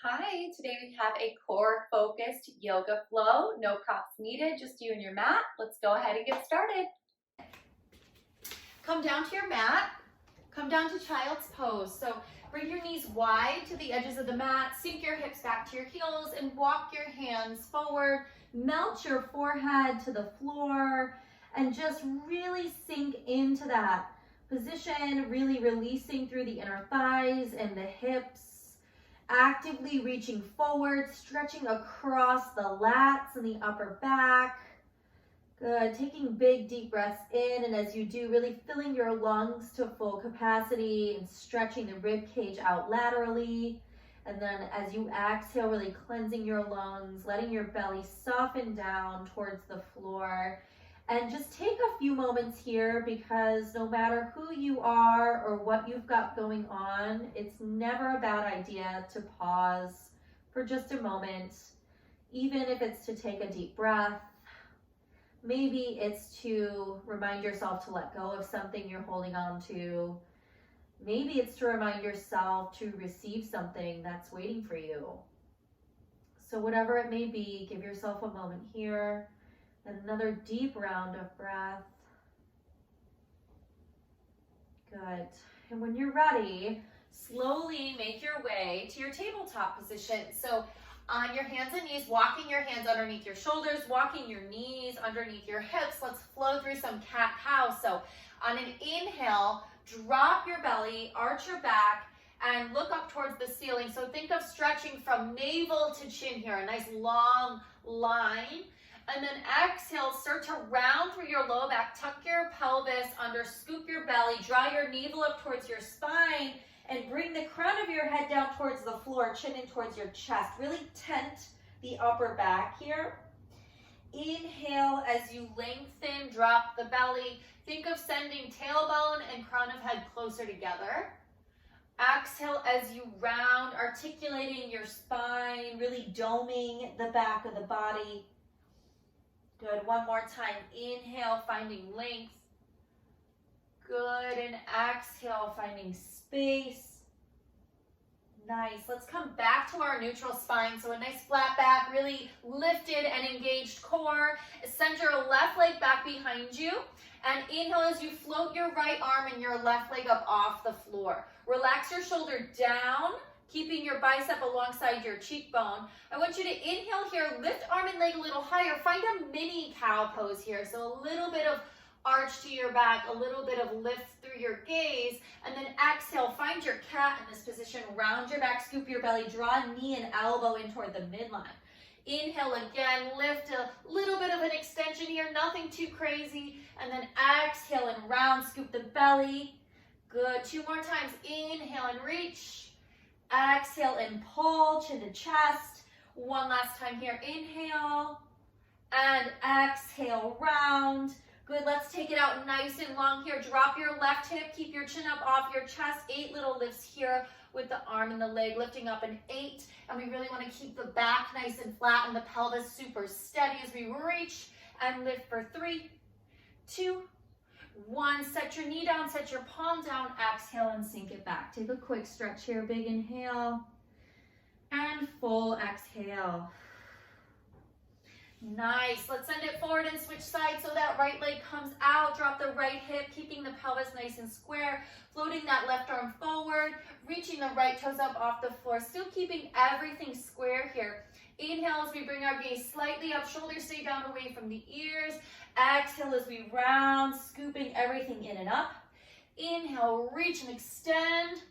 Hi, today we have a core focused yoga flow. No props needed, just you and your mat. Let's go ahead and get started. Come down to your mat. Come down to child's pose. So bring your knees wide to the edges of the mat, sink your hips back to your heels, and walk your hands forward. Melt your forehead to the floor and just really sink into that position, really releasing through the inner thighs and the hips. Actively reaching forward, stretching across the lats and the upper back. Good, taking big deep breaths in, and as you do, really filling your lungs to full capacity and stretching the rib cage out laterally. And then as you exhale, really cleansing your lungs, letting your belly soften down towards the floor. And just take a few moments here, because no matter who you are or what you've got going on, it's never a bad idea to pause for just a moment, even if it's to take a deep breath. Maybe it's to remind yourself to let go of something you're holding on to. Maybe it's to remind yourself to receive something that's waiting for you. So whatever it may be, give yourself a moment here. Another deep round of breath. Good. And when you're ready, slowly make your way to your tabletop position. So on your hands and knees, walking your hands underneath your shoulders, walking your knees underneath your hips. Let's flow through some cat-cow. So on an inhale, drop your belly, arch your back, and look up towards the ceiling. So think of stretching from navel to chin here, a nice long line. And then exhale, start to round through your low back, tuck your pelvis under, scoop your belly, draw your navel up towards your spine, and bring the crown of your head down towards the floor, chin in towards your chest. Really tent the upper back here. Inhale as you lengthen, drop the belly. Think of sending tailbone and crown of head closer together. Exhale as you round, articulating your spine, really doming the back of the body. Good, one more time. Inhale, finding length. Good, and exhale, finding space. Nice, let's come back to our neutral spine. So a nice flat back, really lifted and engaged core. Send your left leg back behind you. And inhale as you float your right arm and your left leg up off the floor. Relax your shoulder down, keeping your bicep alongside your cheekbone. I want you to inhale here, lift arm and leg a little higher. Find a mini cow pose here. So a little bit of arch to your back, a little bit of lift through your gaze, and then exhale, find your cat in this position. Round your back, scoop your belly, draw knee and elbow in toward the midline. Inhale again, lift a little bit of an extension here, nothing too crazy, and then exhale and round, scoop the belly. Good, two more times. Inhale and reach. Exhale and pull, chin to chest. One last time here. Inhale and exhale, round. Good, let's take it out nice and long here. Drop your left hip, keep your chin up off your chest. 8 little lifts here with the arm and the leg lifting up an 8. And we really want to keep the back nice and flat and the pelvis super steady as we reach and lift for 3, 2, 1. Set your knee down, set your palm down, exhale and sink it back. Take a quick stretch here, big inhale and full exhale. Nice, let's send it forward and switch sides so that right leg comes out. Drop the right hip, keeping the pelvis nice and square, floating that left arm forward, reaching the right toes up off the floor, still keeping everything square here. Inhale as we bring our gaze slightly up, shoulders stay down away from the ears. Exhale as we round, scooping everything in and up. Inhale, reach and extend.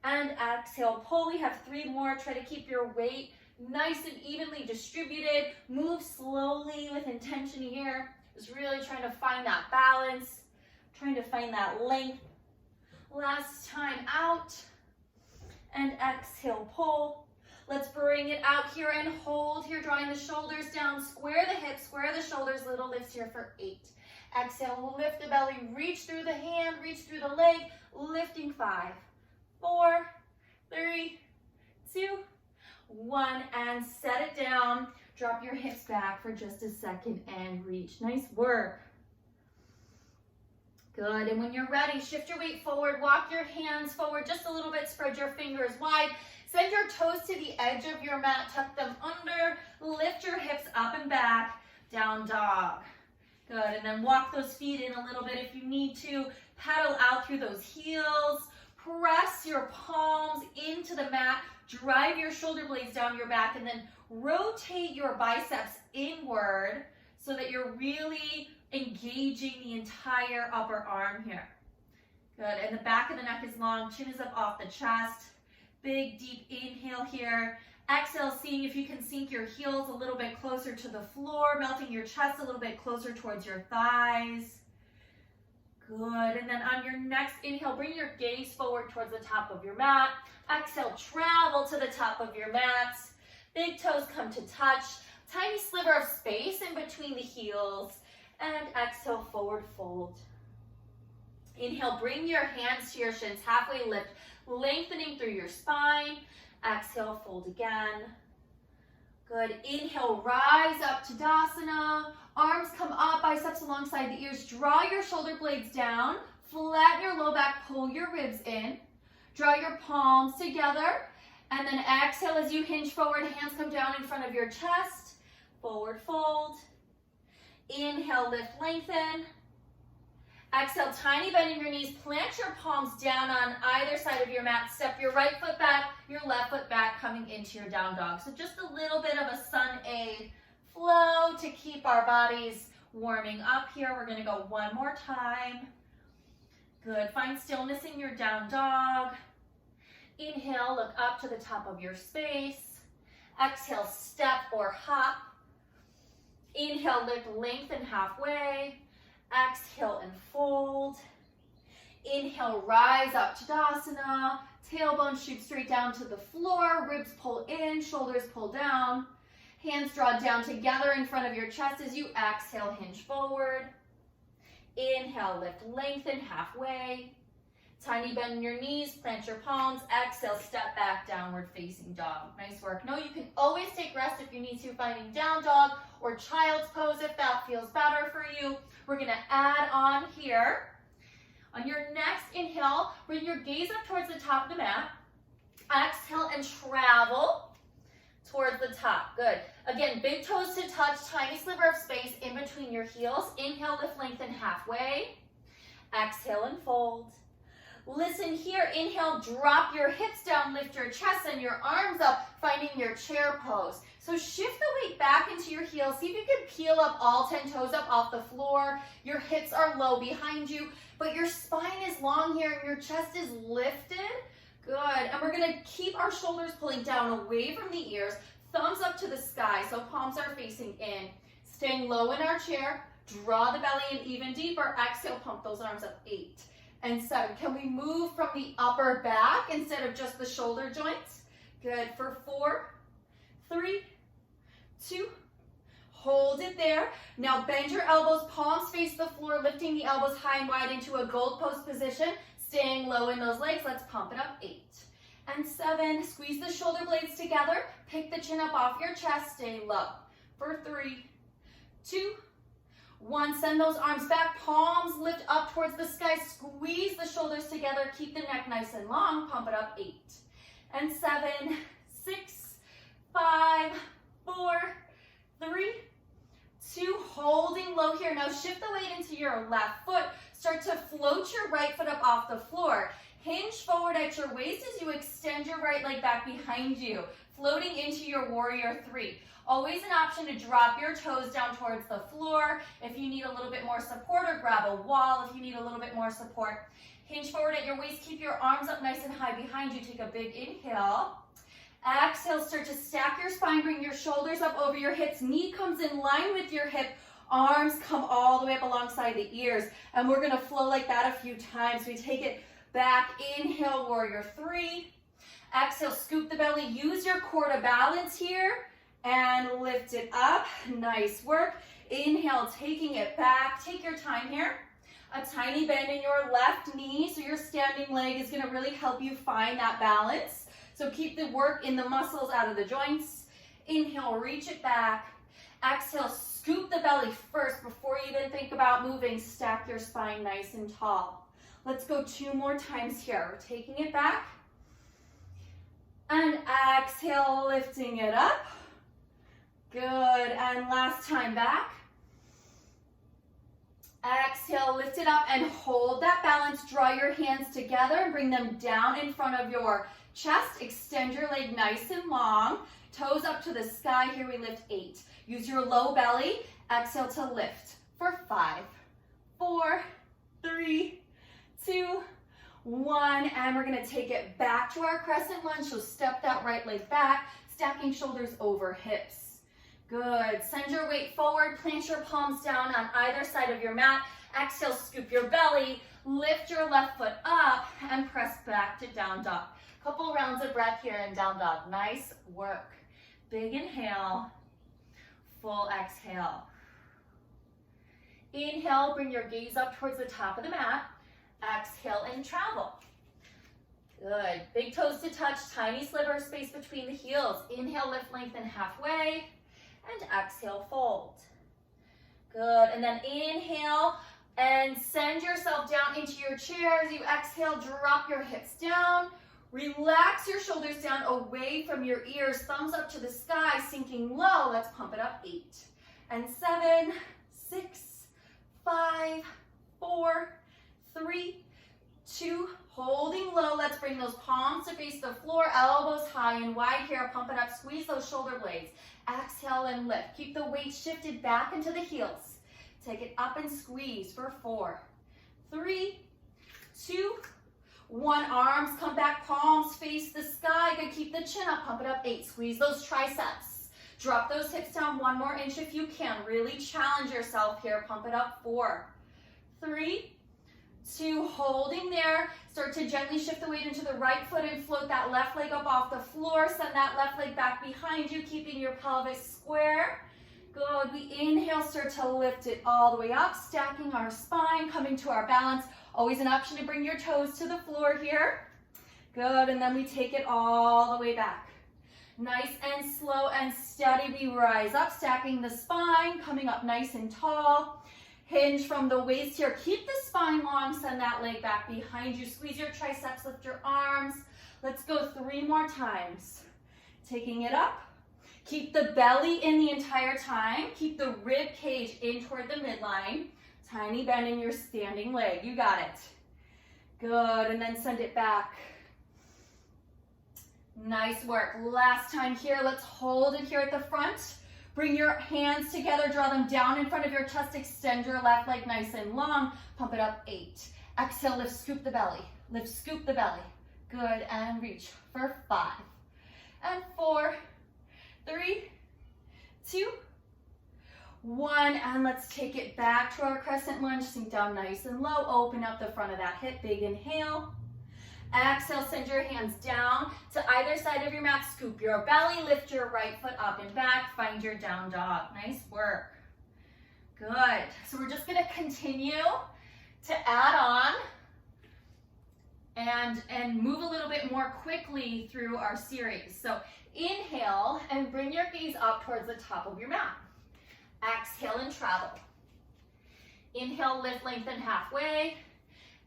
And exhale, pull. We have 3 more. Try to keep your weight nice and evenly distributed. Move slowly with intention here. Just really trying to find that balance, trying to find that length. Last time out. And exhale, pull. Let's bring it out here and hold here, drawing the shoulders down, square the hips, square the shoulders, little lifts here for 8. Exhale, lift the belly, reach through the hand, reach through the leg, lifting 5, 4, 3, 2, 1, and set it down. Drop your hips back for just a second and reach. Nice work. Good, and when you're ready, shift your weight forward, walk your hands forward just a little bit, spread your fingers wide. Send your toes to the edge of your mat, tuck them under, lift your hips up and back, down dog. Good, and then walk those feet in a little bit if you need to. Paddle out through those heels. Press your palms into the mat. Drive your shoulder blades down your back, and then rotate your biceps inward so that you're really engaging the entire upper arm here. Good, and the back of the neck is long, chin is up off the chest. Big, deep inhale here. Exhale, seeing if you can sink your heels a little bit closer to the floor, melting your chest a little bit closer towards your thighs. Good, and then on your next inhale, bring your gaze forward towards the top of your mat. Exhale, travel to the top of your mat. Big toes come to touch. Tiny sliver of space in between the heels. And exhale, forward fold. Inhale, bring your hands to your shins, halfway lift, lengthening through your spine. Exhale, fold again. Good. Inhale, rise up to Tadasana. Arms come up, biceps alongside the ears. Draw your shoulder blades down. Flatten your low back, pull your ribs in. Draw your palms together. And then exhale as you hinge forward. Hands come down in front of your chest. Forward fold. Inhale, lift, lengthen. Exhale, tiny bend in your knees. Plant your palms down on either side of your mat. Step your right foot back, your left foot back, coming into your down dog. So just a little bit of a sun A flow to keep our bodies warming up here. We're gonna go one more time. Good, find stillness in your down dog. Inhale, look up to the top of your space. Exhale, step or hop. Inhale, lift, lengthen halfway. Exhale and fold. Inhale, rise up to Tadasana. Tailbone shoot straight down to the floor. Ribs pull in, shoulders pull down. Hands draw down together in front of your chest as you exhale, hinge forward. Inhale, lift, lengthen halfway. Tiny bend in your knees, plant your palms. Exhale, step back, downward facing dog. Nice work. No, you can always take rest if you need to, finding down dog or child's pose if that feels better for you. We're gonna add on here. On your next inhale, bring your gaze up towards the top of the mat. Exhale and travel towards the top. Good. Again, big toes to touch, tiny sliver of space in between your heels. Inhale, lift, lengthen halfway. Exhale and fold. Listen here, inhale, drop your hips down, lift your chest and your arms up, finding your chair pose. So shift the weight back into your heels. See if you can peel up all 10 toes up off the floor. Your hips are low behind you, but your spine is long here and your chest is lifted. Good, and we're gonna keep our shoulders pulling down away from the ears, thumbs up to the sky, so palms are facing in. Staying low in our chair, draw the belly in even deeper. Exhale, pump those arms up, 8 and 7. Can we move from the upper back instead of just the shoulder joints? Good, for 4, 3, 2, hold it there. Now bend your elbows, palms face the floor, lifting the elbows high and wide into a gold post position, staying low in those legs. Let's pump it up, 8 and 7. Squeeze the shoulder blades together, pick the chin up off your chest, stay low. For 3, 2, 1, send those arms back, palms lift up towards the sky, squeeze the shoulders together, keep the neck nice and long, pump it up, 8 and 7, 6, 5, 4, 3, 2, holding low here. Now shift the weight into your left foot, start to float your right foot up off the floor. Hinge forward at your waist as you extend your right leg back behind you, floating into your warrior 3. Always an option to drop your toes down towards the floor. If you need a little bit more support, or grab a wall if you need a little bit more support. Hinge forward at your waist, keep your arms up nice and high behind you. Take a big inhale. Exhale, start to stack your spine, bring your shoulders up over your hips. Knee comes in line with your hip. Arms come all the way up alongside the ears. And we're gonna flow like that a few times. We take it back, inhale, warrior 3. Exhale, scoop the belly, use your core to balance here. And lift it up, nice work. Inhale, taking it back, take your time here. A tiny bend in your left knee, so your standing leg is gonna really help you find that balance. So keep the work in the muscles out of the joints. Inhale, reach it back. Exhale, scoop the belly first before you even think about moving. Stack your spine nice and tall. Let's go 2 more times here. We're taking it back. And exhale, lifting it up. Good, and last time back. Exhale, lift it up and hold that balance. Draw your hands together and bring them down in front of your chest. Extend your leg nice and long. Toes up to the sky. Here we lift 8. Use your low belly. Exhale to lift for 5, 4, 3, 2, 1. And we're going to take it back to our crescent lunge. So step that right leg back, stacking shoulders over hips. Good. Send your weight forward. Plant your palms down on either side of your mat. Exhale, scoop your belly. Lift your left foot up and press back to down dog. Couple rounds of breath here in down dog. Nice work. Big inhale. Full exhale. Inhale, bring your gaze up towards the top of the mat. Exhale and travel. Good. Big toes to touch. Tiny sliver of space between the heels. Inhale, lift, lengthen halfway. And exhale, fold. Good, and then inhale and send yourself down into your chair. As you exhale, drop your hips down. Relax your shoulders down away from your ears. Thumbs up to the sky, sinking low. Let's pump it up. 8 and 7, 6, 5, 4, 3, 2, holding low. Let's bring those palms to face the floor, elbows high and wide here. Pump it up, squeeze those shoulder blades. Exhale and lift. Keep the weight shifted back into the heels. Take it up and squeeze for 4, 3, 2, 1. Arms come back, palms face the sky. Good, keep the chin up, pump it up. 8, squeeze those triceps. Drop those hips down 1 more inch if you can. Really challenge yourself here. Pump it up. 4, 3, 2, holding there. Start to gently shift the weight into the right foot and float that left leg up off the floor. Send that left leg back behind you, keeping your pelvis square. Good. We inhale, start to lift it all the way up, stacking our spine, coming to our balance. Always an option to bring your toes to the floor here. Good. And then we take it all the way back. Nice and slow and steady. We rise up, stacking the spine, coming up nice and tall. Hinge from the waist here. Keep the spine long. Send that leg back behind you. Squeeze your triceps, lift your arms. Let's go 3 more times. Taking it up. Keep the belly in the entire time. Keep the rib cage in toward the midline. Tiny bend in your standing leg. You got it. Good. And then send it back. Nice work. Last time here. Let's hold it here at the front. Bring your hands together, draw them down in front of your chest, extend your left leg nice and long, pump it up. 8. Exhale, lift, scoop the belly. Lift, scoop the belly. Good, and reach for 5 and 4, 3, 2, 1, and let's take it back to our crescent lunge. Sink down nice and low, open up the front of that hip, big inhale. Exhale, send your hands down to either side of your mat. Scoop your belly, lift your right foot up and back. Find your down dog. Nice work. Good. So we're just going to continue to add on and move a little bit more quickly through our series. So inhale and bring your gaze up towards the top of your mat. Exhale and travel. Inhale, lift, lengthen halfway.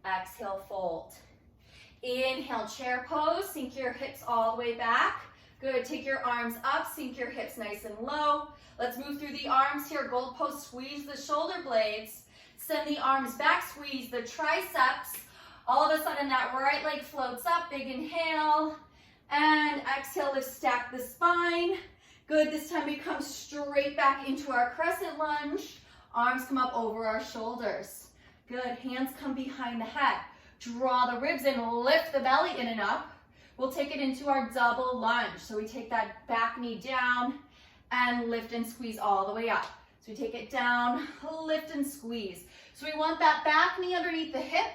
Exhale, fold. Inhale, chair pose, sink your hips all the way back. Good, take your arms up, sink your hips nice and low. Let's move through the arms here, gold pose, squeeze the shoulder blades. Send the arms back, squeeze the triceps. All of a sudden that right leg floats up, big inhale. And exhale, lift, stack the spine. Good, this time we come straight back into our crescent lunge. Arms come up over our shoulders. Good, hands come behind the head. Draw the ribs in, lift the belly in and up. We'll take it into our double lunge. So we take that back knee down and lift and squeeze all the way up. So we take it down, lift and squeeze. So we want that back knee underneath the hip.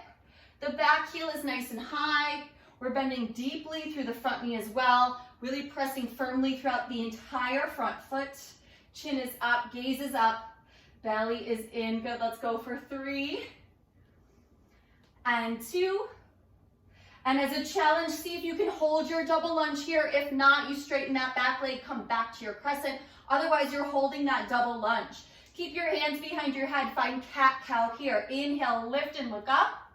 The back heel is nice and high. We're bending deeply through the front knee as well, really pressing firmly throughout the entire front foot. Chin is up, gaze is up, belly is in. Good, let's go for 3 and 2. And as a challenge, see if you can hold your double lunge here. If not, you straighten that back leg, come back to your crescent. Otherwise, you're holding that double lunge. Keep your hands behind your head. Find cat-cow here. Inhale, lift and look up.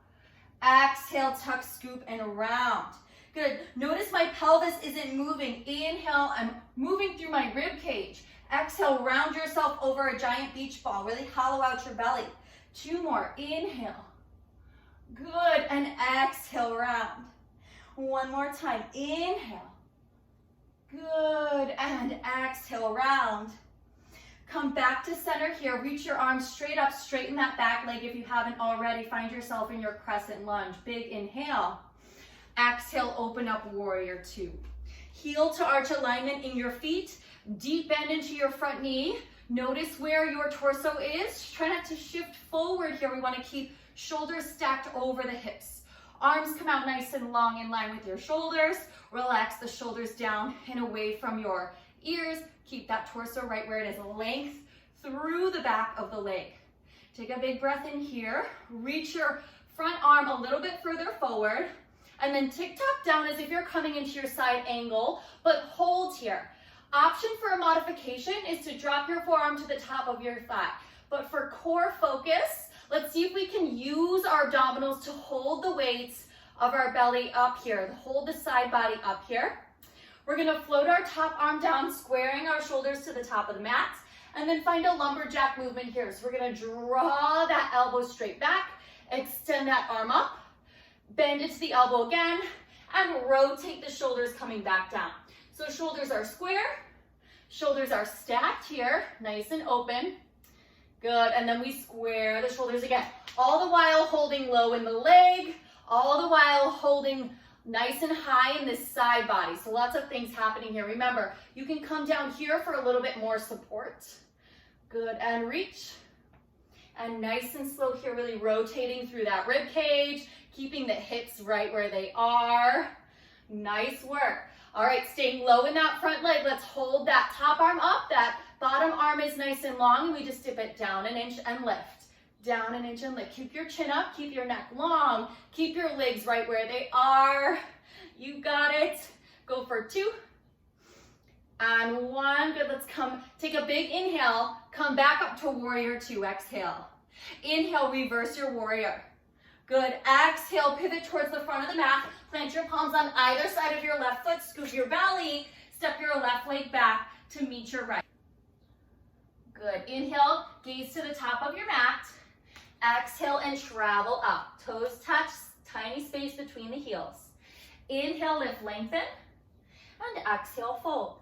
Exhale, tuck, scoop, and round. Good. Notice my pelvis isn't moving. Inhale, I'm moving through my rib cage. Exhale, round yourself over a giant beach ball. Really hollow out your belly. 2 more. Inhale. Good. And exhale, round. 1 more time. Inhale. Good. And exhale, round. Come back to center here. Reach your arms straight up. Straighten that back leg if you haven't already. Find yourself in your crescent lunge. Big inhale. Exhale, open up, warrior 2. Heel to arch alignment in your feet. Deep bend into your front knee. Notice where your torso is. Try not to shift forward here. We want to keep shoulders stacked over the hips. Arms come out nice and long in line with your shoulders. Relax the shoulders down and away from your ears. Keep that torso right where it is. Length through the back of the leg. Take a big breath in here. Reach your front arm a little bit further forward. And then tick-tock down as if you're coming into your side angle, but hold here. Option for a modification is to drop your forearm to the top of your thigh. But for core focus, let's see if we can use our abdominals to hold the weights of our belly up here. Hold the side body up here. We're gonna float our top arm down, squaring our shoulders to the top of the mat, and then find a lumberjack movement here. So we're gonna draw that elbow straight back, extend that arm up, bend it to the elbow again, and rotate the shoulders coming back down. So shoulders are square, shoulders are stacked here, nice and open. Good, and then we square the shoulders again. All the while holding low in the leg, all the while holding nice and high in this side body. So lots of things happening here. Remember, you can come down here for a little bit more support. Good, and reach. And nice and slow here, really rotating through that rib cage, keeping the hips right where they are. Nice work. All right, staying low in that front leg. Let's hold that top arm up. That bottom arm is nice and long, and we just dip it down an inch and lift. Down an inch and lift. Keep your chin up, keep your neck long, keep your legs right where they are. You got it. Go for 2 and 1. Good, let's take a big inhale, come back up to warrior 2, exhale. Inhale, reverse your warrior. Good, exhale, pivot towards the front of the mat, plant your palms on either side of your left foot, scoop your belly, step your left leg back to meet your right. Good, inhale, gaze to the top of your mat. Exhale and travel up. Toes touch, tiny space between the heels. Inhale, lift, lengthen, and exhale, fold.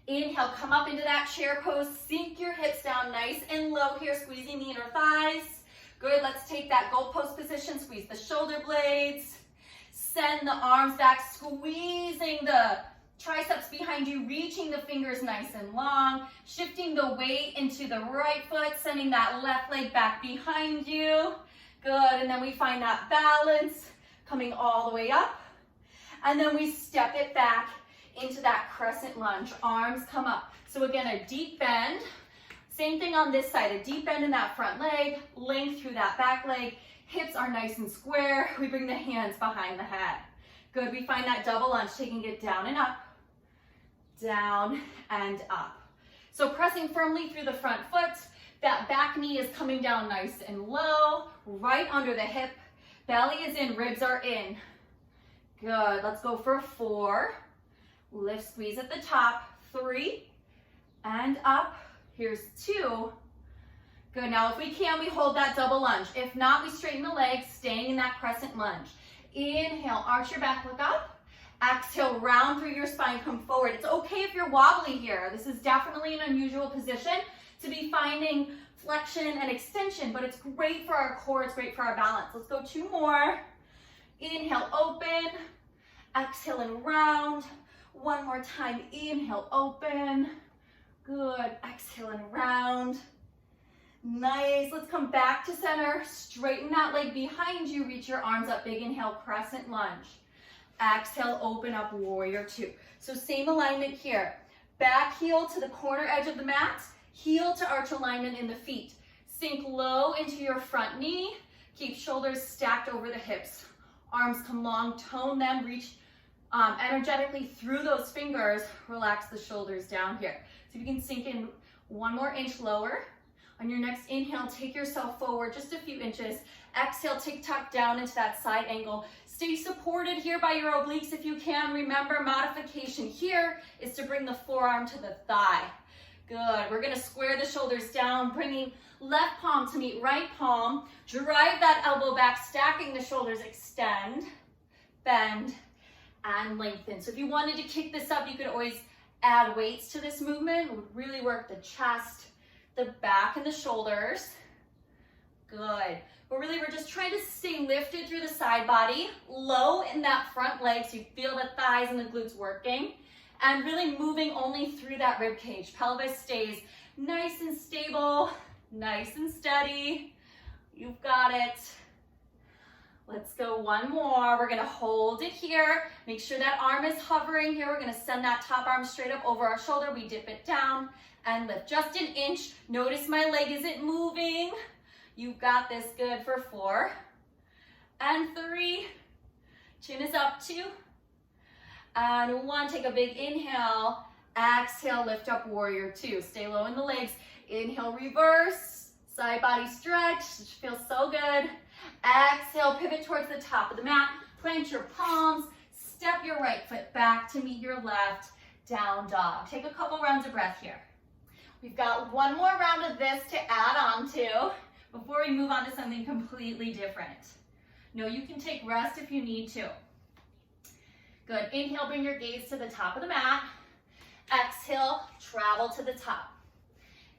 Inhale, come up into that chair pose, sink your hips down nice and low here, squeezing the inner thighs. Good, let's take that gold post position, squeeze the shoulder blades. Send the arms back, squeezing the triceps behind you, reaching the fingers nice and long, shifting the weight into the right foot, sending that left leg back behind you. Good, and then we find that balance, coming all the way up. And then we step it back into that crescent lunge. Arms come up. So again, a deep bend. Same thing on this side, a deep bend in that front leg, length through that back leg. Hips are nice and square. We bring the hands behind the head. Good, we find that double lunge, taking it down and up, down and up. So pressing firmly through the front foot, that back knee is coming down nice and low, right under the hip. Belly is in, ribs are in. Good, let's go for 4. Lift, squeeze at the top, 3, and up. Here's 2. Good, now if we can, we hold that double lunge. If not, we straighten the legs, staying in that crescent lunge. Inhale, arch your back, look up. Exhale, round through your spine, come forward. It's okay if you're wobbly here. This is definitely an unusual position to be finding flexion and extension, but it's great for our core, it's great for our balance. Let's go 2 more. Inhale, open. Exhale and round. 1 more time, inhale, open. Good, exhale and round. Nice, let's come back to center. Straighten that leg behind you, reach your arms up, big inhale, crescent lunge. Exhale, open up, warrior 2. So same alignment here. Back heel to the corner edge of the mat, heel to arch alignment in the feet. Sink low into your front knee, keep shoulders stacked over the hips. Arms come long, tone them, reach energetically through those fingers, relax the shoulders down here. So you can sink in 1 more inch lower. On your next inhale, take yourself forward just a few inches. Exhale, tick-tock down into that side angle. Stay supported here by your obliques if you can. Remember, modification here is to bring the forearm to the thigh. Good. We're going to square the shoulders down, bringing left palm to meet right palm. Drive that elbow back, stacking the shoulders, extend, bend, and lengthen. So if you wanted to kick this up, you could always add weights to this movement. It would really work the chest, the back, and the shoulders. Good. But really, we're just trying to stay lifted through the side body, low in that front leg so you feel the thighs and the glutes working, and really moving only through that rib cage. Pelvis stays nice and stable, nice and steady. You've got it. Let's go one more. We're gonna hold it here. Make sure that arm is hovering here. We're gonna send that top arm straight up over our shoulder. We dip it down and lift just an inch. Notice my leg isn't moving. You've got this. Good for 4 and 3. Chin is up, 2 and 1. Take a big inhale. Exhale, lift up, warrior 2. Stay low in the legs. Inhale, reverse. Side body stretch. It feels so good. Exhale, pivot towards the top of the mat. Plant your palms. Step your right foot back to meet your left. Down dog. Take a couple rounds of breath here. We've got one more round of this to add on to before we move on to something completely different. No, you can take rest if you need to. Good. Inhale, bring your gaze to the top of the mat. Exhale, travel to the top.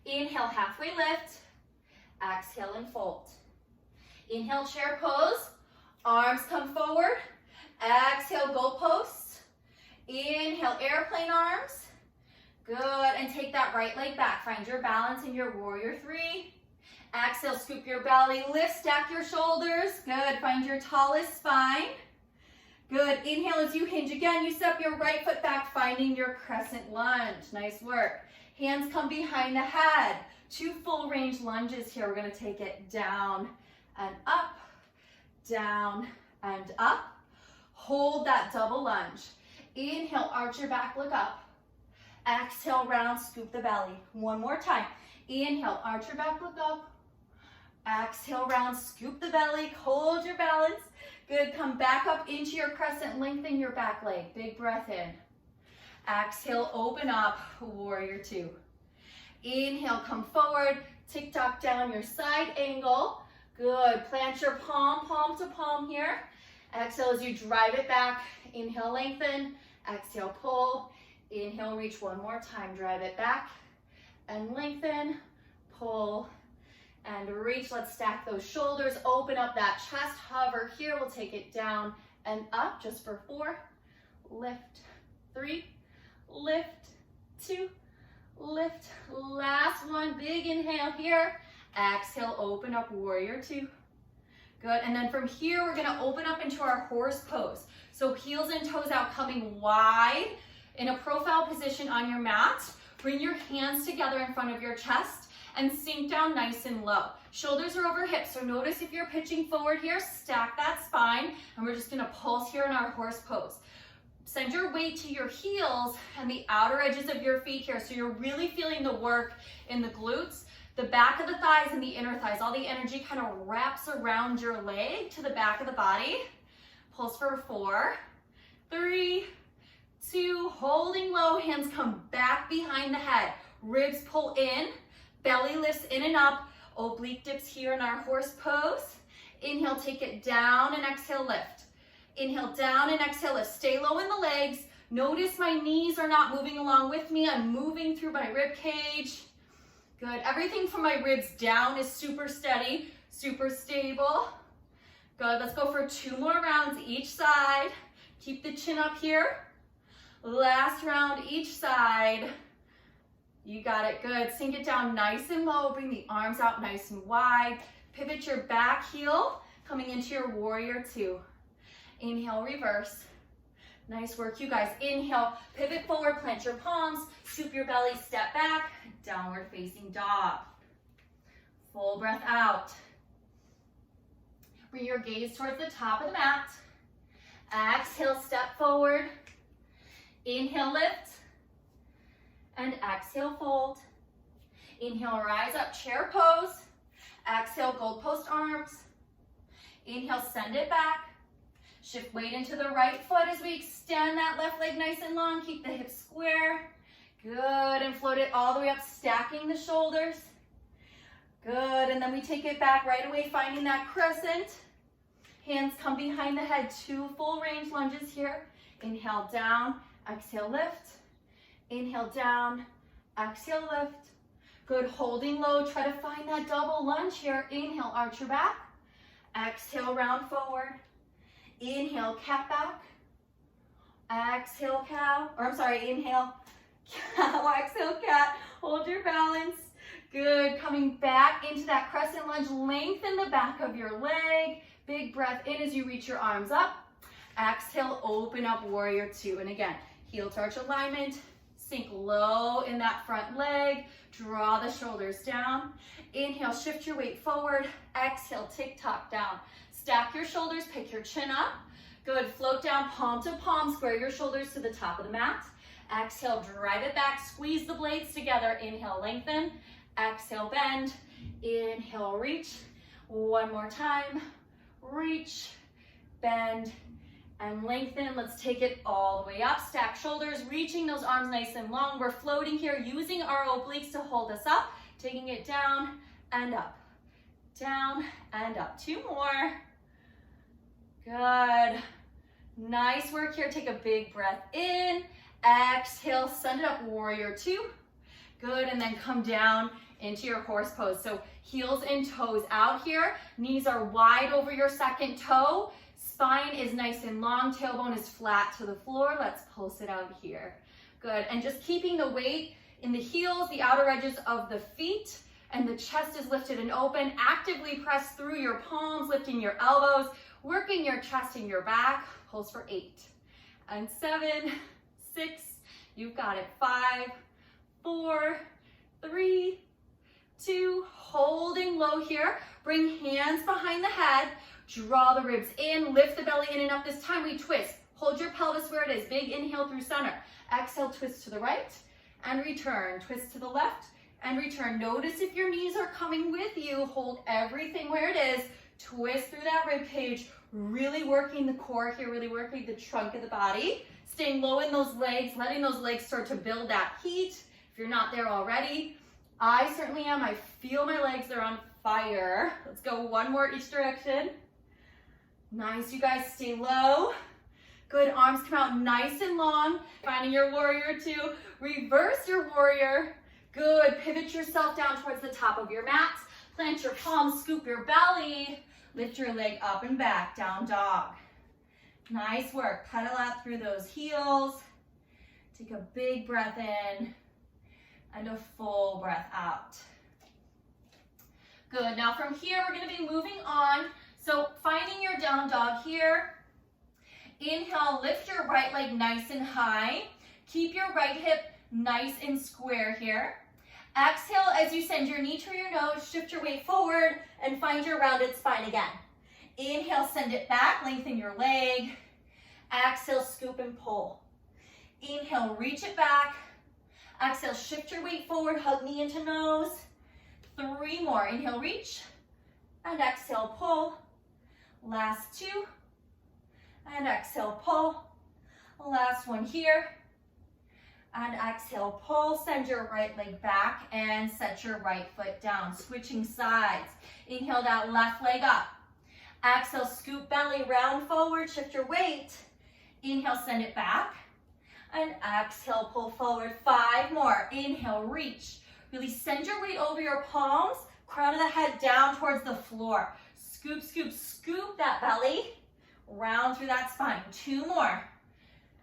Inhale, halfway lift. Exhale and fold. Inhale, chair pose. Arms come forward. Exhale, goal post. Inhale, airplane arms. Good. And take that right leg back. Find your balance in your warrior 3. Exhale, scoop your belly, lift, stack your shoulders. Good. Find your tallest spine. Good. Inhale as you hinge again. You step your right foot back, finding your crescent lunge. Nice work. Hands come behind the head. 2 full range lunges here. We're going to take it down and up, down and up. Hold that double lunge. Inhale, arch your back, look up. Exhale, round, scoop the belly. One more time. Inhale, arch your back, look up. Exhale, round, scoop the belly, hold your balance. Good, come back up into your crescent, lengthen your back leg. Big breath in. Exhale, open up, warrior 2. Inhale, come forward, tick-tock down your side angle. Good, plant your palm, palm to palm here. Exhale as you drive it back. Inhale, lengthen. Exhale, pull. Inhale, reach one more time. Drive it back and lengthen, pull, and reach. Let's stack those shoulders, open up that chest, hover here. We'll take it down and up just for 4. Lift, 3, lift, 2, lift. Last one, big inhale here. Exhale, open up, warrior 2. Good, and then from here, we're gonna open up into our horse pose. So heels and toes out, coming wide in a profile position on your mat. Bring your hands together in front of your chest and sink down nice and low. Shoulders are over hips, so notice if you're pitching forward here, stack that spine, and we're just gonna pulse here in our horse pose. Send your weight to your heels and the outer edges of your feet here, so you're really feeling the work in the glutes, the back of the thighs and the inner thighs. All the energy kind of wraps around your leg to the back of the body. Pulse for 4, 3, 2, holding low, hands come back behind the head. Ribs pull in, belly lifts in and up, oblique dips here in our horse pose. Inhale, take it down and exhale, lift. Inhale, down and exhale, lift. Stay low in the legs. Notice my knees are not moving along with me. I'm moving through my rib cage. Good, everything from my ribs down is super steady, super stable. Good, let's go for 2 more rounds each side. Keep the chin up here. Last round each side. You got it, good. Sink it down nice and low. Bring the arms out nice and wide. Pivot your back heel, coming into your warrior 2. Inhale, reverse. Nice work, you guys. Inhale, pivot forward, plant your palms, scoop your belly, step back, downward facing dog. Full breath out. Bring your gaze towards the top of the mat. Exhale, step forward. Inhale, lift. And exhale, fold. Inhale, rise up, chair pose. Exhale, gold post arms. Inhale, send it back. Shift weight into the right foot as we extend that left leg nice and long. Keep the hips square. Good, and float it all the way up, stacking the shoulders. Good, and then we take it back right away, finding that crescent. Hands come behind the head, 2 full range lunges here. Inhale, down, exhale, lift. Inhale, down, exhale, lift. Good, holding low, try to find that double lunge here. Inhale, arch your back. Exhale, round forward. Inhale, cat back. Exhale, cow, inhale, cow, exhale, cat. Hold your balance. Good, coming back into that crescent lunge. Lengthen the back of your leg. Big breath in as you reach your arms up. Exhale, open up, warrior 2. And again, heel to arch alignment. Sink low in that front leg. Draw the shoulders down. Inhale, shift your weight forward. Exhale, tick-tock down. Stack your shoulders, pick your chin up. Good, float down, palm to palm. Square your shoulders to the top of the mat. Exhale, drive it back. Squeeze the blades together. Inhale, lengthen. Exhale, bend. Inhale, reach. One more time. Reach, bend, and lengthen. Let's take it all the way up. Stack shoulders, reaching those arms nice and long. We're floating here, using our obliques to hold us up. Taking it down and up. Down and up. 2 more. Good. Nice work here. Take a big breath in. Exhale, send it up, warrior 2. Good, and then come down into your horse pose. So heels and toes out here. Knees are wide over your second toe. Spine is nice and long. Tailbone is flat to the floor. Let's pulse it out here. Good, and just keeping the weight in the heels, the outer edges of the feet, and the chest is lifted and open. Actively press through your palms, lifting your elbows, working your chest and your back. Pulse for 8 and 7, 6, you've got it. 5, 4, 3, 2, holding low here. Bring hands behind the head. Draw the ribs in, lift the belly in and up. This time we twist. Hold your pelvis where it is. Big inhale through center. Exhale, twist to the right and return. Twist to the left and return. Notice if your knees are coming with you. Hold everything where it is. Twist through that rib cage. Really working the core here, really working the trunk of the body. Staying low in those legs, letting those legs start to build that heat. If you're not there already, I certainly am. I feel my legs, they're on fire. Let's go 1 more each direction. Nice, you guys, stay low. Good, arms come out nice and long. Finding your warrior 2. Reverse your warrior. Good, pivot yourself down towards the top of your mat. Plant your palms, scoop your belly. Lift your leg up and back, down dog. Nice work, pedal out through those heels. Take a big breath in and a full breath out. Good, now from here we're gonna be moving on. So finding your down dog here. Inhale, lift your right leg nice and high. Keep your right hip nice and square here. Exhale as you send your knee to your nose, shift your weight forward and find your rounded spine again. Inhale, send it back, lengthen your leg. Exhale, scoop and pull. Inhale, reach it back. Exhale, shift your weight forward, hug knee into nose. 3 more, inhale, reach. And exhale, pull. Last 2. And exhale, pull. Last one here. And exhale, pull. Send your right leg back and set your right foot down. Switching sides. Inhale that left leg up. Exhale, scoop belly, round forward, shift your weight. Inhale, send it back. And exhale, pull forward. 5 more. Inhale, reach. Really send your weight over your palms. Crown of the head down towards the floor. Scoop, scoop, scoop that belly. Round through that spine. 2 more.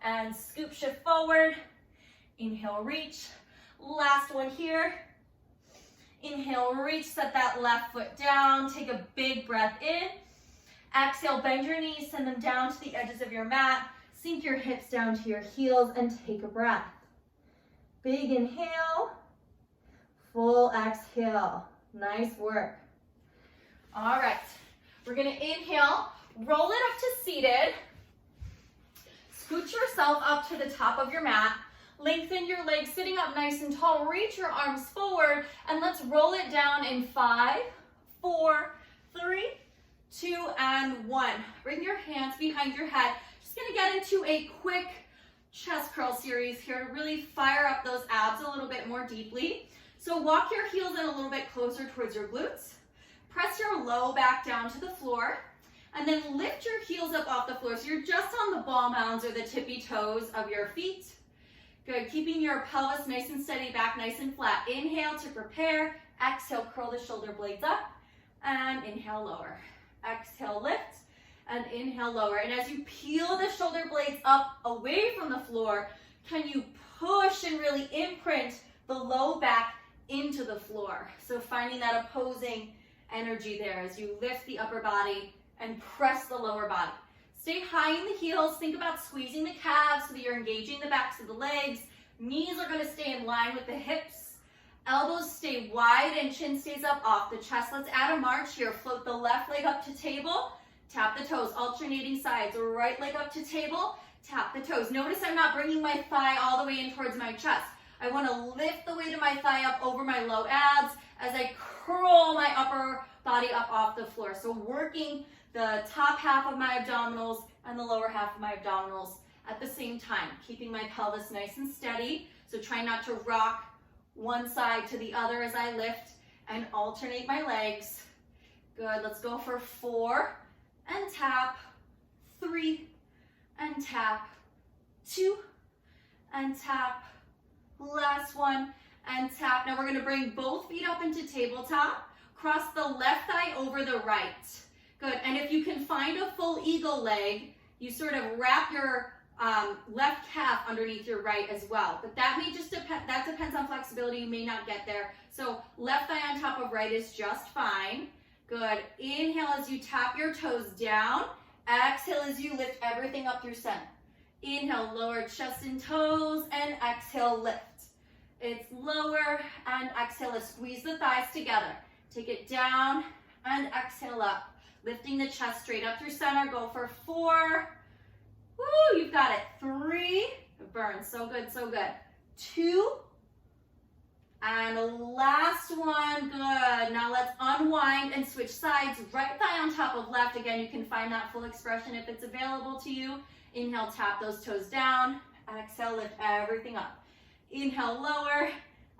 And scoop, shift forward. Inhale, reach. Last one here. Inhale, reach. Set that left foot down. Take a big breath in. Exhale, bend your knees. Send them down to the edges of your mat. Sink your hips down to your heels and take a breath. Big inhale. Full exhale. Nice work. All right. We're going to inhale. Roll it up to seated. Scoot yourself up to the top of your mat. Lengthen your legs, sitting up nice and tall. Reach your arms forward, and let's roll it down in 5, 4, 3, 2, and 1. Bring your hands behind your head. Just gonna get into a quick chest curl series here to really fire up those abs a little bit more deeply. So walk your heels in a little bit closer towards your glutes. Press your low back down to the floor, and then lift your heels up off the floor. So you're just on the ball mounds or the tippy toes of your feet. Good, keeping your pelvis nice and steady, back nice and flat. Inhale to prepare. Exhale, curl the shoulder blades up, and inhale, lower. Exhale, lift, and inhale, lower. And as you peel the shoulder blades up away from the floor, can you push and really imprint the low back into the floor? So finding that opposing energy there as you lift the upper body and press the lower body. Stay high in the heels. Think about squeezing the calves so that you're engaging the backs of the legs. Knees are going to stay in line with the hips. Elbows stay wide and chin stays up off the chest. Let's add a march here. Float the left leg up to table. Tap the toes, alternating sides. Right leg up to table. Tap the toes. Notice I'm not bringing my thigh all the way in towards my chest. I want to lift the weight of my thigh up over my low abs as I curl my upper body up off the floor. So working the top half of my abdominals and the lower half of my abdominals at the same time, keeping my pelvis nice and steady. So try not to rock one side to the other as I lift, and alternate my legs. Good, let's go for 4 and tap, 3 and tap, 2 and tap, last one and tap. Now we're going to bring both feet up into tabletop, cross the left thigh over the right. Good, and if you can find a full eagle leg, you sort of wrap your left calf underneath your right as well. But that may just depend, that depends on flexibility. You may not get there. So left thigh on top of right is just fine. Good, inhale as you tap your toes down. Exhale as you lift everything up through center. Inhale, lower chest and toes, and exhale, lift. It's lower, and exhale, let's squeeze the thighs together. Take it down, and exhale up. Lifting the chest straight up through center. Go for 4. Woo, you've got it. 3. Burn. So good, so good. 2. And last one. Good. Now let's unwind and switch sides. Right thigh on top of left. Again, you can find that full expression if it's available to you. Inhale, tap those toes down. Exhale, lift everything up. Inhale, lower.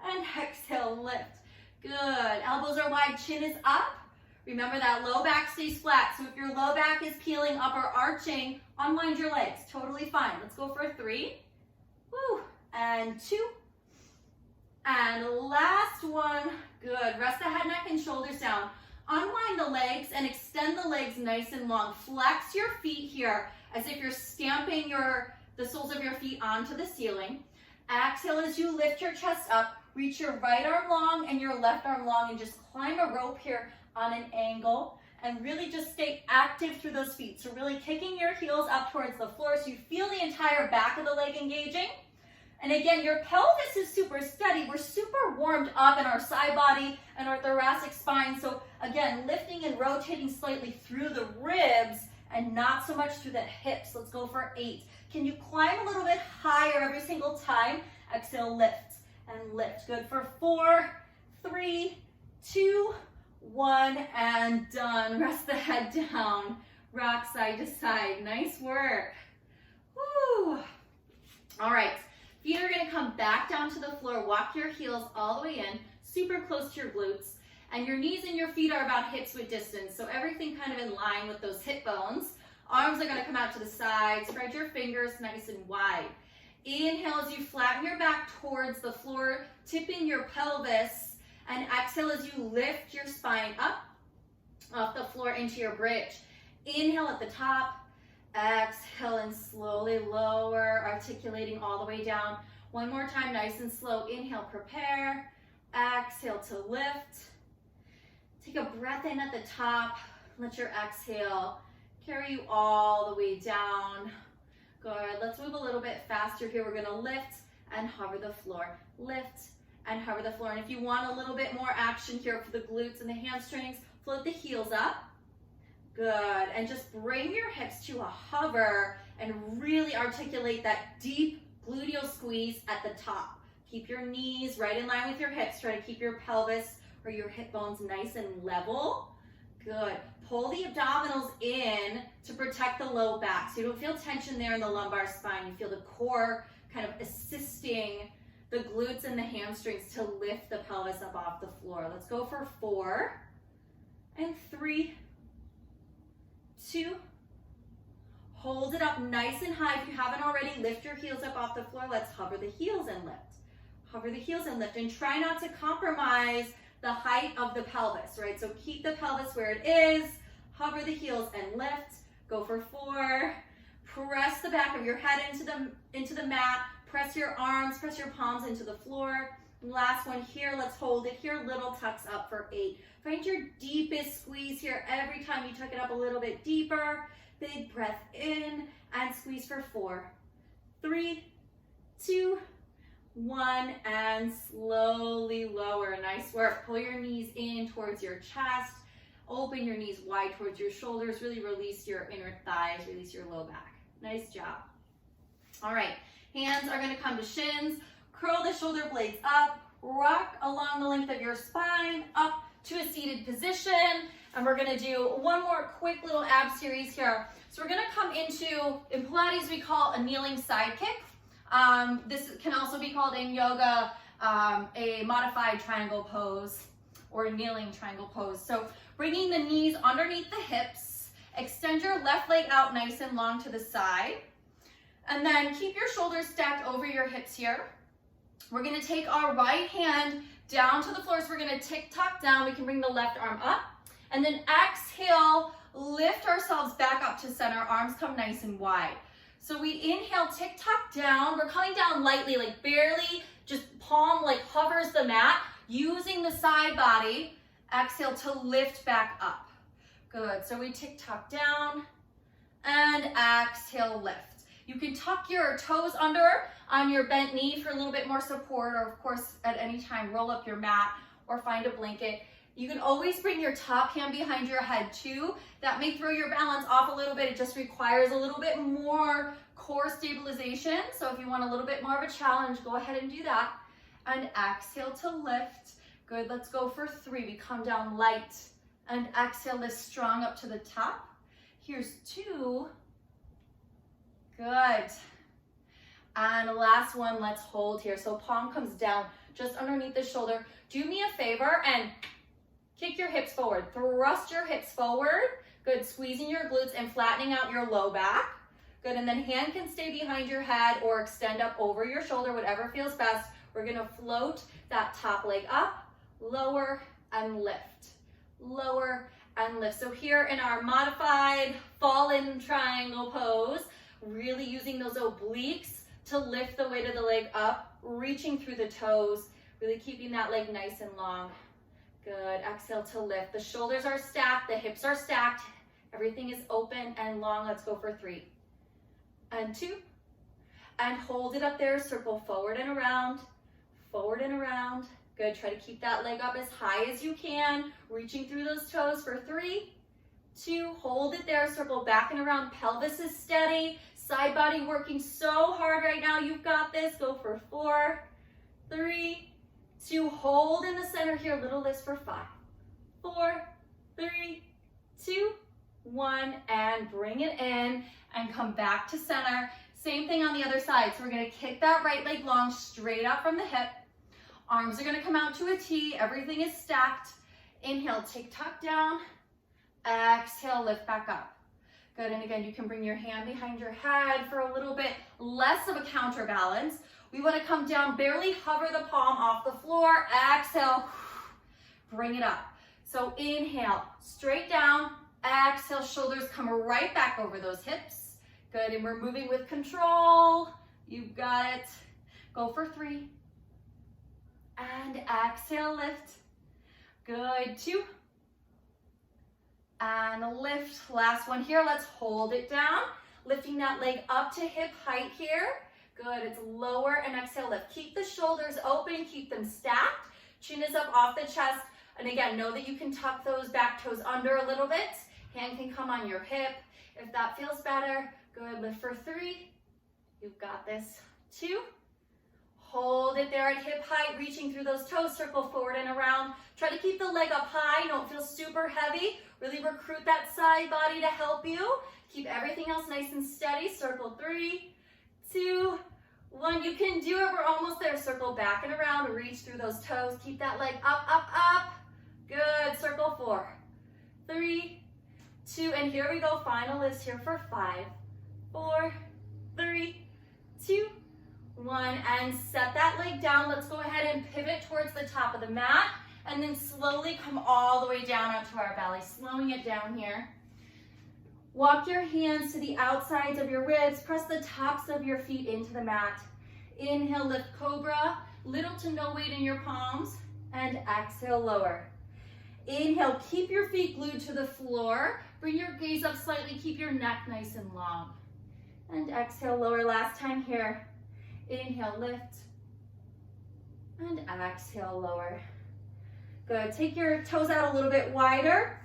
And exhale, lift. Good. Elbows are wide. Chin is up. Remember that low back stays flat. So if your low back is peeling up or arching, unwind your legs. Totally fine. Let's go for 3. Woo. And 2. And last one. Good. Rest the head, neck, and shoulders down. Unwind the legs and extend the legs nice and long. Flex your feet here as if you're stamping the soles of your feet onto the ceiling. Exhale as you lift your chest up. Reach your right arm long and your left arm long and just climb a rope here on an angle, and really just stay active through those feet. So really kicking your heels up towards the floor so you feel the entire back of the leg engaging. And again, your pelvis is super steady. We're super warmed up in our side body and our thoracic spine. So again, lifting and rotating slightly through the ribs and not so much through the hips. Let's go for 8. Can you climb a little bit higher every single time? Exhale, lift and lift. Good for 4, 3, 2, 1, and done. Rest the head down. Rock side to side. Nice work. Woo. All right. Feet are going to come back down to the floor. Walk your heels all the way in, super close to your glutes. And your knees and your feet are about hips width distance. So everything kind of in line with those hip bones. Arms are going to come out to the side. Spread your fingers nice and wide. Inhale as you flatten your back towards the floor, tipping your pelvis. And exhale as you lift your spine up off the floor into your bridge. Inhale at the top. Exhale and slowly lower, articulating all the way down. One more time, nice and slow. Inhale, prepare. Exhale to lift. Take a breath in at the top. Let your exhale carry you all the way down. Good. Let's move a little bit faster here. We're going to lift and hover the floor. Lift and hover the floor. And if you want a little bit more action here for the glutes and the hamstrings, float the heels up. Good. And just bring your hips to a hover and really articulate that deep gluteal squeeze at the top. Keep your knees right in line with your hips. Try to keep your pelvis or your hip bones nice and level. Good. Pull the abdominals in to protect the low back. So you don't feel tension there in the lumbar spine. You feel the core kind of assisting the glutes and the hamstrings to lift the pelvis up off the floor. Let's go for 4 and 3, 2. Hold it up nice and high. If you haven't already, lift your heels up off the floor. Let's hover the heels and lift. Hover the heels and lift, and try not to compromise the height of the pelvis, right? So keep the pelvis where it is, hover the heels and lift. Go for 4. Press the back of your head into the mat. Press your arms, press your palms into the floor. Last one here, let's hold it here. Little tucks up for 8. Find your deepest squeeze here. Every time you tuck it up a little bit deeper. Big breath in and squeeze for 4, 3, 2, 1, and slowly lower. Nice work. Pull your knees in towards your chest. Open your knees wide towards your shoulders. Really release your inner thighs, release your low back. Nice job. All right, hands are gonna come to shins. Curl the shoulder blades up. Rock along the length of your spine up to a seated position. And we're gonna do one more quick little ab series here. So we're gonna come into, in Pilates we call a kneeling side kick. This can also be called in yoga a modified triangle pose or kneeling triangle pose. So bringing the knees underneath the hips, extend your left leg out nice and long to the side, and then keep your shoulders stacked over your hips here. We're gonna take our right hand down to the floor, so we're gonna tick-tock down. We can bring the left arm up, and then exhale, lift ourselves back up to center, arms come nice and wide. So we inhale, tick-tock down. We're coming down lightly, like barely, just palm like hovers the mat, using the side body. Exhale to lift back up. Good, so we tick-tock down and exhale, lift. You can tuck your toes under on your bent knee for a little bit more support, or of course, at any time, roll up your mat or find a blanket. You can always bring your top hand behind your head too. That may throw your balance off a little bit. It just requires a little bit more core stabilization. So if you want a little bit more of a challenge, go ahead and do that. And exhale to lift. Good, let's go for 3. We come down light and exhale, lift strong up to the top. Here's 2. Good. And last one, let's hold here. So palm comes down just underneath the shoulder. Do me a favor and kick your hips forward. Thrust your hips forward. Good, squeezing your glutes and flattening out your low back. Good, and then hand can stay behind your head or extend up over your shoulder, whatever feels best. We're gonna float that top leg up, lower and lift. Lower and lift. So here in our modified fallen triangle pose, really using those obliques to lift the weight of the leg up, reaching through the toes, really keeping that leg nice and long. Good, exhale to lift. The shoulders are stacked, the hips are stacked, everything is open and long. Let's go for 3 and 2, and hold it up there, circle forward and around, forward and around. Good, try to keep that leg up as high as you can, reaching through those toes for 3, 2, hold it there, circle back and around, pelvis is steady, side body working so hard right now, you've got this. Go for 4, 3, 2, hold in the center here, little lifts for 5, 4, 3, 2, 1, and bring it in and come back to center. Same thing on the other side. So we're gonna kick that right leg long, straight up from the hip. Arms are gonna come out to a T, everything is stacked. Inhale, tick-tock down. Exhale, lift back up. Good, and again, you can bring your hand behind your head for a little bit less of a counterbalance. We wanna come down, barely hover the palm off the floor. Exhale, bring it up. So inhale, straight down. Exhale, shoulders come right back over those hips. Good, and we're moving with control. You've got it. Go for 3. And exhale, lift. Good, 2. And lift. Last one here. Let's hold it down. Lifting that leg up to hip height here. Good, it's lower and exhale, lift. Keep the shoulders open, keep them stacked. Chin is up off the chest. And again, know that you can tuck those back toes under a little bit. Hand can come on your hip. If that feels better, good, lift for 3. You've got this. 2. Hold it there at hip height, reaching through those toes, circle forward and around. Try to keep the leg up high, don't feel super heavy. Really recruit that side body to help you. Keep everything else nice and steady. Circle 3, 2, 1. You can do it, we're almost there. Circle back and around, reach through those toes. Keep that leg up, up, up. Good, circle 4, 3, 2, and here we go. Final list here for 5, 4, 3, 2, 1, and set that leg down. Let's go ahead and pivot towards the top of the mat, and then slowly come all the way down onto our belly, slowing it down here. Walk your hands to the outsides of your ribs, press the tops of your feet into the mat. Inhale, lift cobra, little to no weight in your palms, and exhale, lower. Inhale, keep your feet glued to the floor, bring your gaze up slightly, keep your neck nice and long. And exhale, lower, last time here. Inhale, lift, and exhale, lower. Good, take your toes out a little bit wider.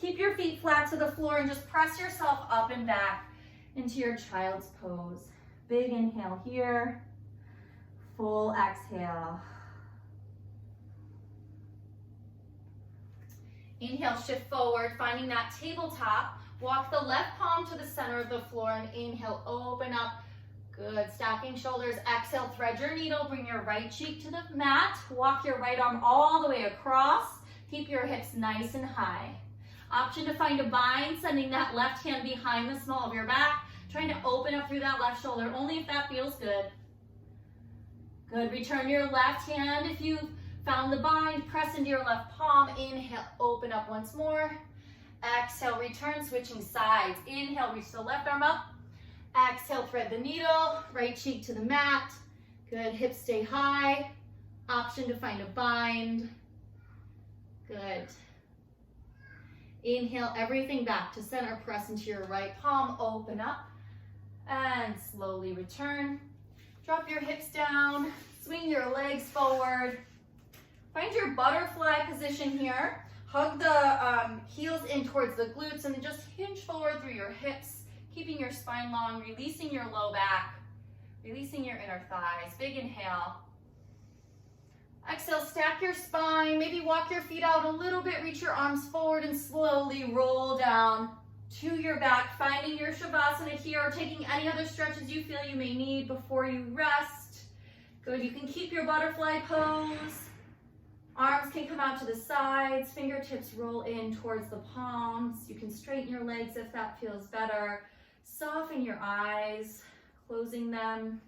Keep your feet flat to the floor and just press yourself up and back into your child's pose. Big inhale here, full exhale. Inhale, shift forward, finding that tabletop. Walk the left palm to the center of the floor and inhale, open up. Good, stacking shoulders. Exhale, thread your needle, bring your right cheek to the mat. Walk your right arm all the way across. Keep your hips nice and high. Option to find a bind, sending that left hand behind the small of your back. Trying to open up through that left shoulder, only if that feels good. Good, return your left hand. If you've found the bind, press into your left palm. Inhale, open up once more. Exhale, return, switching sides. Inhale, reach the left arm up. Exhale, thread the needle, right cheek to the mat. Good, hips stay high. Option to find a bind. Good. Inhale, everything back to center, press into your right palm, open up, and slowly return. Drop your hips down, swing your legs forward. Find your butterfly position here. Hug the heels in towards the glutes and then just hinge forward through your hips, keeping your spine long, releasing your low back, releasing your inner thighs. Big inhale. Exhale, stack your spine, maybe walk your feet out a little bit, reach your arms forward and slowly roll down to your back, finding your Shavasana here, or taking any other stretches you feel you may need before you rest. Good, you can keep your butterfly pose. Arms can come out to the sides, fingertips roll in towards the palms. You can straighten your legs if that feels better. Soften your eyes, closing them.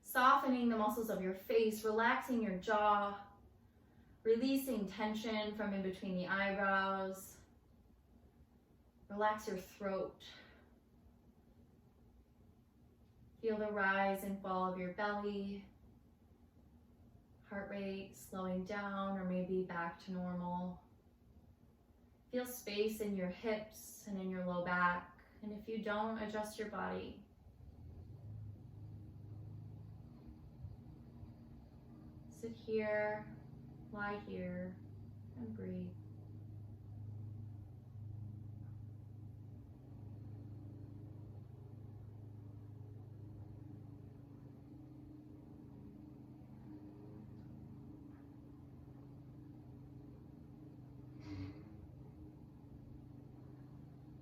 Softening the muscles of your face, relaxing your jaw, releasing tension from in between the eyebrows. Relax your throat. Feel the rise and fall of your belly. Heart rate slowing down or maybe back to normal. Feel space in your hips and in your low back. And if you don't, adjust your body. Sit here, lie here, and breathe.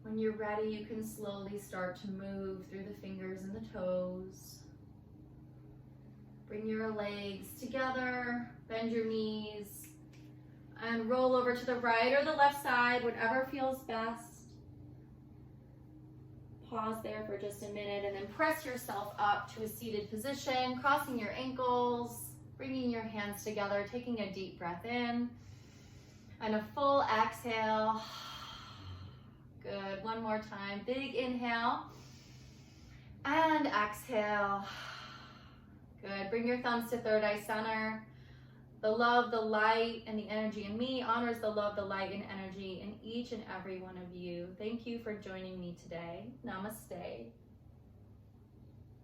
When you're ready, you can slowly start to move through the fingers and the toes. Bring your legs together, bend your knees, and roll over to the right or the left side, whatever feels best. Pause there for just a minute and then press yourself up to a seated position, crossing your ankles, bringing your hands together, taking a deep breath in, and a full exhale. Good, one more time, big inhale, and exhale. Good, bring your thumbs to third eye center. The love, the light, and the energy in me honors the love, the light, and energy in each and every one of you. Thank you for joining me today. Namaste.